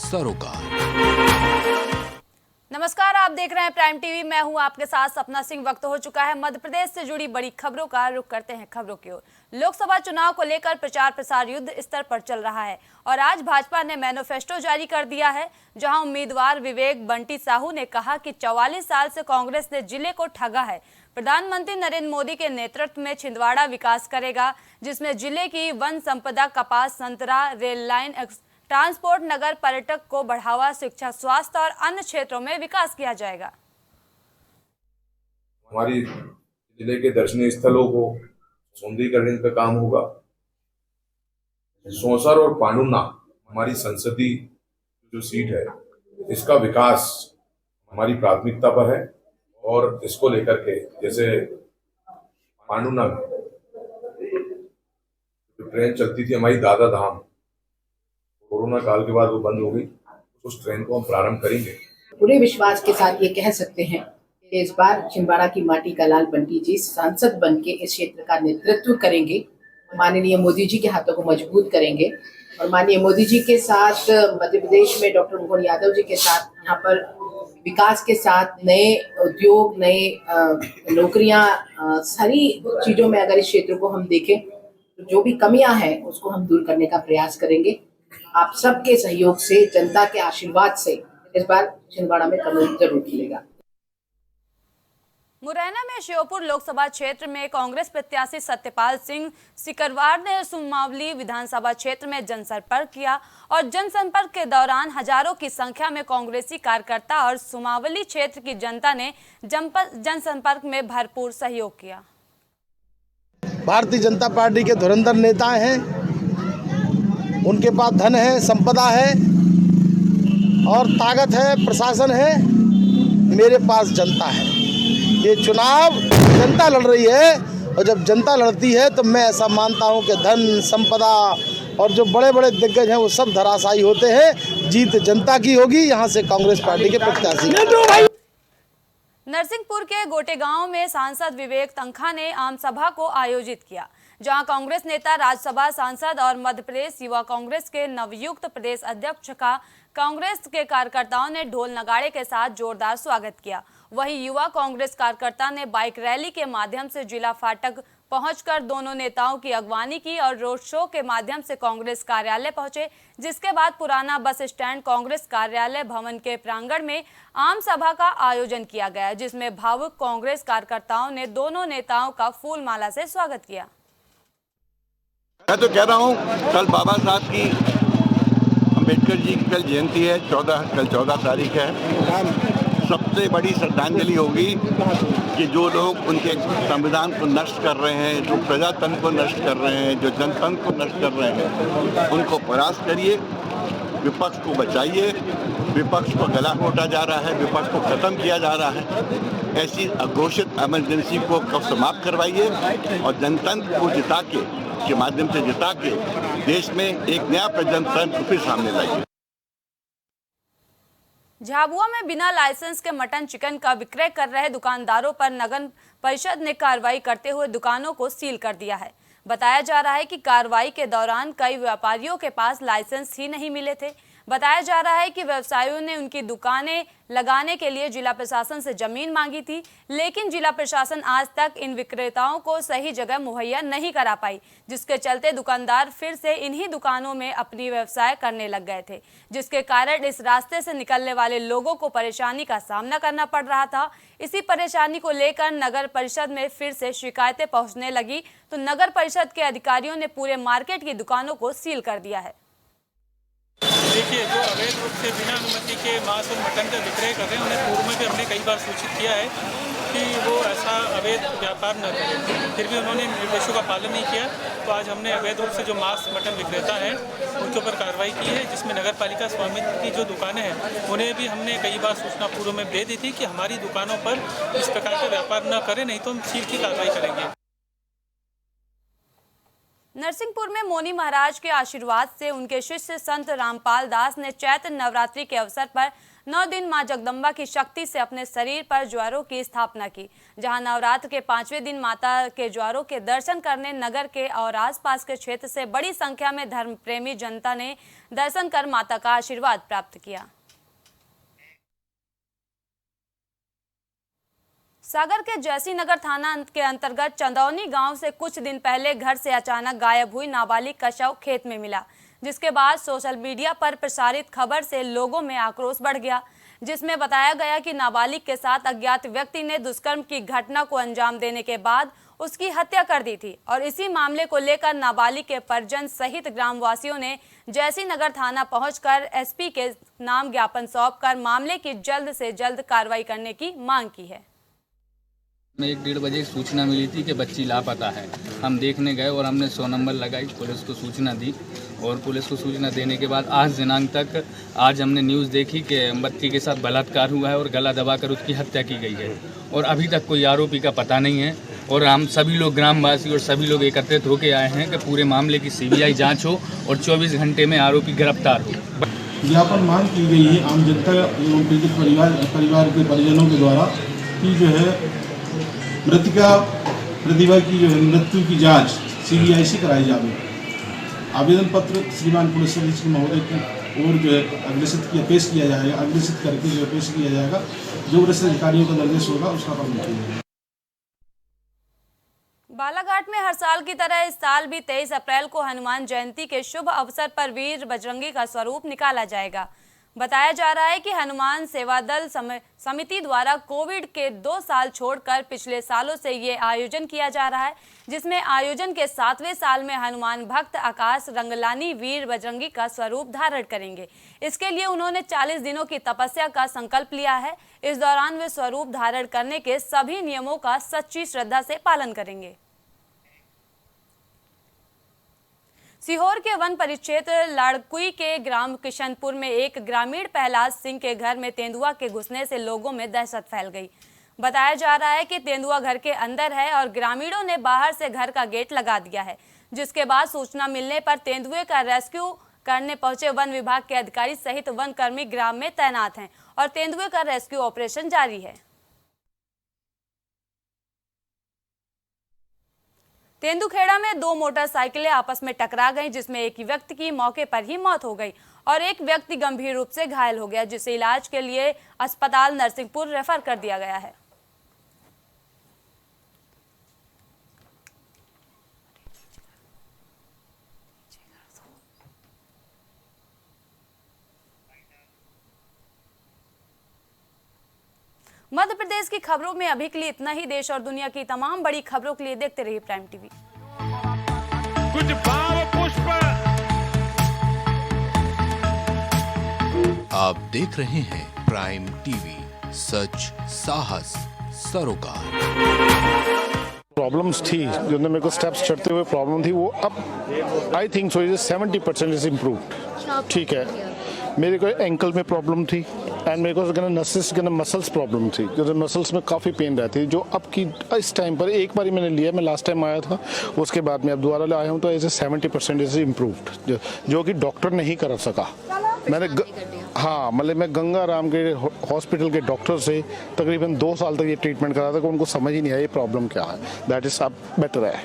सरोकार। नमस्कार, आप देख रहे हैं प्राइम टीवी। मैं हूं आपके साथ सपना सिंह। वक्त हो चुका है मध्य प्रदेश से जुड़ी बड़ी खबरों का। रुख करते हैं खबरों की ओर। लोकसभा चुनाव को लेकर प्रचार प्रसार युद्ध स्तर पर चल रहा है और आज भाजपा ने मैनिफेस्टो जारी कर दिया है, जहां उम्मीदवार विवेक बंटी साहू ने कहा कि 44 साल से कांग्रेस ने जिले को ठगा है। प्रधानमंत्री नरेंद्र मोदी के नेतृत्व में छिंदवाड़ा विकास करेगा, जिसमें जिले की वन संपदा, कपास, संतरा, रेल लाइन, ट्रांसपोर्ट, नगर, पर्यटक को बढ़ावा, शिक्षा, स्वास्थ्य और अन्य क्षेत्रों में विकास किया जाएगा। हमारी जिले के दर्शनीय स्थलों को सौंदर्यीकरण का काम होगा। सौंसर और पांडुना हमारी संसदीय जो सीट है, इसका विकास हमारी प्राथमिकता पर है और इसको लेकर के जैसे पांडुना में जो ट्रेन चलती थी हमारी दादा धाम, कोरोना काल के बाद वो बंद हो गई, उस ट्रेन को हम प्रारंभ करेंगे। पूरे विश्वास के साथ ये कह सकते हैं कि इस बार छिंदवाड़ा की माटी का लाल बंटी जी सांसद बन के इस क्षेत्र का नेतृत्व करेंगे, माननीय मोदी जी के हाथों को मजबूत करेंगे और माननीय मोदी जी के साथ मध्य प्रदेश में डॉक्टर मोहन यादव जी के साथ यहाँ पर विकास के साथ नए उद्योग, नए नौकरियां, सारी चीजों में अगर इस क्षेत्र को हम देखें तो जो भी कमियां हैं उसको हम दूर करने का प्रयास करेंगे। आप सबके सहयोग से, जनता के आशीर्वाद से इस बार छिंदवाड़ा में कमल जरूर खिलेगा। मुरैना में श्योपुर लोकसभा क्षेत्र में कांग्रेस प्रत्याशी सत्यपाल सिंह सिकरवार ने सुमावली विधानसभा क्षेत्र में जनसंपर्क किया और जनसंपर्क के दौरान हजारों की संख्या में कांग्रेसी कार्यकर्ता और सुमावली क्षेत्र की जनता ने जनसंपर्क में भरपूर सहयोग किया। भारतीय जनता पार्टी के धुरंधर नेता हैं, उनके पास धन है, संपदा है और ताकत है, प्रशासन है। मेरे पास जनता है। ये चुनाव जनता लड़ रही है और जब जनता लड़ती है तो मैं ऐसा मानता हूं कि धन, संपदा और जो बड़े बड़े दिग्गज हैं वो सब धराशायी होते हैं। जीत जनता की होगी। यहाँ से कांग्रेस पार्टी के प्रत्याशी। नरसिंहपुर के गोटे गांव में सांसद विवेक तनखा ने आम सभा को आयोजित किया, जहां कांग्रेस नेता, राज्यसभा सांसद और मध्य प्रदेश युवा कांग्रेस के नवयुक्त प्रदेश अध्यक्ष का कांग्रेस के कार्यकर्ताओं ने ढोल नगाड़े के साथ जोरदार स्वागत किया। वहीं युवा कांग्रेस कार्यकर्ता ने बाइक रैली के माध्यम से जिला फाटक पहुंचकर दोनों नेताओं की अगवानी की और रोड शो के माध्यम से कांग्रेस कार्यालय पहुंचे, जिसके बाद पुराना बस स्टैंड कांग्रेस कार्यालय भवन के प्रांगण में आम सभा का आयोजन किया गया, जिसमें भावुक कांग्रेस कार्यकर्ताओं ने दोनों नेताओं का फूल माला से स्वागत किया। मैं तो कह रहा हूँ, कल बाबा साहब की, अम्बेडकर जी की कल जयंती है, कल 14 तारीख है। सबसे बड़ी श्रद्धांजलि होगी कि जो लोग उनके संविधान को नष्ट कर रहे हैं, जो प्रजातंत्र को नष्ट कर रहे हैं, जो जनतंत्र को नष्ट कर रहे हैं, उनको परास्त करिए, विपक्ष को बचाइए। विपक्ष को गला घोटा जा रहा है, विपक्ष को खत्म किया जा रहा है। ऐसी अघोषित इमरजेंसी को समाप्त करवाइए और जनतंत्र को के माध्यम से जिता के देश में एक नया प्रजातंत्र फिर सामने लाइए। झाबुआ में बिना लाइसेंस के मटन चिकन का विक्रय कर रहे दुकानदारों पर नगर परिषद ने कार्रवाई करते हुए दुकानों को सील कर दिया है। बताया जा रहा है कि कार्रवाई के दौरान कई व्यापारियों के पास लाइसेंस ही नहीं मिले थे। बताया जा रहा है कि व्यवसायियों ने उनकी दुकानें लगाने के लिए जिला प्रशासन से जमीन मांगी थी, लेकिन जिला प्रशासन आज तक इन विक्रेताओं को सही जगह मुहैया नहीं करा पाई, जिसके चलते दुकानदार फिर से इन्हीं दुकानों में अपनी व्यवसाय करने लग गए थे, जिसके कारण इस रास्ते से निकलने वाले लोगों को परेशानी का सामना करना पड़ रहा था। इसी परेशानी को लेकर नगर परिषद में फिर से शिकायतें पहुंचने लगी तो नगर परिषद के अधिकारियों ने पूरे मार्केट की दुकानों को सील कर दिया है। देखिए, जो अवैध रूप से बिना अनुमति के मांस और मटन का विक्रय कर रहे हैं, उन्हें पूर्व में भी हमने कई बार सूचित किया है कि वो ऐसा अवैध व्यापार न करें, फिर भी उन्होंने निर्देशों का पालन नहीं किया। तो आज हमने अवैध रूप से जो मांस मटन विक्रेता हैं उनके ऊपर कार्रवाई की है, जिसमें नगर पालिका स्वामित्व की जो दुकानें हैं उन्हें भी हमने कई बार सूचना पूर्व में दे दी थी कि हमारी दुकानों पर इस प्रकार का व्यापार न करें, नहीं तो हम सील की कार्रवाई करेंगे। नरसिंहपुर में मौनी महाराज के आशीर्वाद से उनके शिष्य संत रामपाल दास ने चैत्र नवरात्रि के अवसर पर 9 दिन मां जगदम्बा की शक्ति से अपने शरीर पर ज्वारों की स्थापना की। जहां नवरात्र के 5वें दिन माता के ज्वारों के दर्शन करने नगर के और आसपास के क्षेत्र से बड़ी संख्या में धर्म प्रेमी जनता ने दर्शन कर माता का आशीर्वाद प्राप्त किया। सागर के जैसी नगर थाना के अंतर्गत चंदौनी गांव से कुछ दिन पहले घर से अचानक गायब हुई नाबालिग का शव खेत में मिला, जिसके बाद सोशल मीडिया पर प्रसारित खबर से लोगों में आक्रोश बढ़ गया, जिसमें बताया गया कि नाबालिग के साथ अज्ञात व्यक्ति ने दुष्कर्म की घटना को अंजाम देने के बाद उसकी हत्या कर दी थी और इसी मामले को लेकर नाबालिग के परिजन सहित ग्रामवासियों ने जैसी नगर थाना पहुंचकर एसपी के नाम ज्ञापन सौंपकर मामले की जल्द से जल्द कार्रवाई करने की मांग की है। में 1-1:30 बजे सूचना मिली थी कि बच्ची लापता है। हम देखने गए और हमने 100 नंबर लगाई, पुलिस को सूचना दी और पुलिस को सूचना देने के बाद आज दिनांक तक आज हमने न्यूज़ देखी कि बच्ची के साथ बलात्कार हुआ है और गला दबाकर उसकी हत्या की गई है और अभी तक कोई आरोपी का पता नहीं है। और हम सभी लोग ग्रामवासी और सभी लोग एकत्रित होकर आए हैं कि पूरे मामले की CBI जाँच हो और 24 घंटे में आरोपी गिरफ्तार हो। ज्ञापन मांग की गई है आम जनता एवं पीड़ित परिवार के परिजनों के द्वारा कि जो है मृतिका प्रतिभा की जो है मृत्यु की जांच CBI से कराई जाए। आवेदन पत्र श्रीमान पुलिस अधीक्षक महोदय की ओर जो है अग्रेसित पेश किया जाएगा, अग्रेसित करके जो पेश किया जाएगा। जो वरिष्ठ अधिकारियों का निर्देश होगा उसका पालन किया जाएगा। बालाघाट में हर साल की तरह इस साल भी 23 अप्रैल को हनुमान जयंती के शुभ अवसर पर वीर बजरंगी का स्वरूप निकाला जाएगा। बताया जा रहा है कि हनुमान सेवा दल समिति द्वारा कोविड के 2 साल छोड़कर पिछले सालों से ये आयोजन किया जा रहा है, जिसमें आयोजन के 7वें साल में हनुमान भक्त आकाश रंगलानी वीर बजरंगी का स्वरूप धारण करेंगे। इसके लिए उन्होंने 40 दिनों की तपस्या का संकल्प लिया है। इस दौरान वे स्वरूप धारण करने के सभी नियमों का सच्ची श्रद्धा से पालन करेंगे। सीहोर के वन परिक्षेत्र लाड़कुई के ग्राम किशनपुर में एक ग्रामीण प्रहलाद सिंह के घर में तेंदुआ के घुसने से लोगों में दहशत फैल गई। बताया जा रहा है कि तेंदुआ घर के अंदर है और ग्रामीणों ने बाहर से घर का गेट लगा दिया है, जिसके बाद सूचना मिलने पर तेंदुए का रेस्क्यू करने पहुंचे वन विभाग के अधिकारी सहित वन कर्मी ग्राम में तैनात हैं और तेंदुए का रेस्क्यू ऑपरेशन जारी है। तेंदुखेड़ा में 2 मोटरसाइकिलें आपस में टकरा गईं, जिसमें एक व्यक्ति की मौके पर ही मौत हो गई और एक व्यक्ति गंभीर रूप से घायल हो गया, जिसे इलाज के लिए अस्पताल नरसिंहपुर रेफर कर दिया गया है। मध्य प्रदेश की खबरों में अभी के लिए इतना ही। देश और दुनिया की तमाम बड़ी खबरों के लिए देखते रहिए प्राइम टीवी। कुछ भाव पुष्प। आप देख रहे हैं प्राइम टीवी, सच साहस सरोकार। प्रॉब्लम्स थी जो मेरे को स्टेप्स चढ़ते हुए प्रॉब्लम थी, वो अब I think so 70% is improved. ठीक है, मेरे को एंकल में प्रॉब्लम थी एंड मेरे को नसेस मसल्स प्रॉब्लम थी, जो मसल्स में काफ़ी पेन रहती है, जो अब की इस टाइम पर एक बार मैंने लिया, मैं लास्ट टाइम आया था, उसके बाद मैं अब दोबारा आया हूँ, तो ऐसे 70% इज इम्प्रूव्ड, जो कि डॉक्टर नहीं कर सका। मैंने हाँ मतलब मैं गंगा राम के हॉस्पिटल के डॉक्टर से तकरीबन 2 साल तक ये ट्रीटमेंट करा था, कि उनको समझ ही नहीं आया ये प्रॉब्लम क्या है। दैट इज अब बेटर है।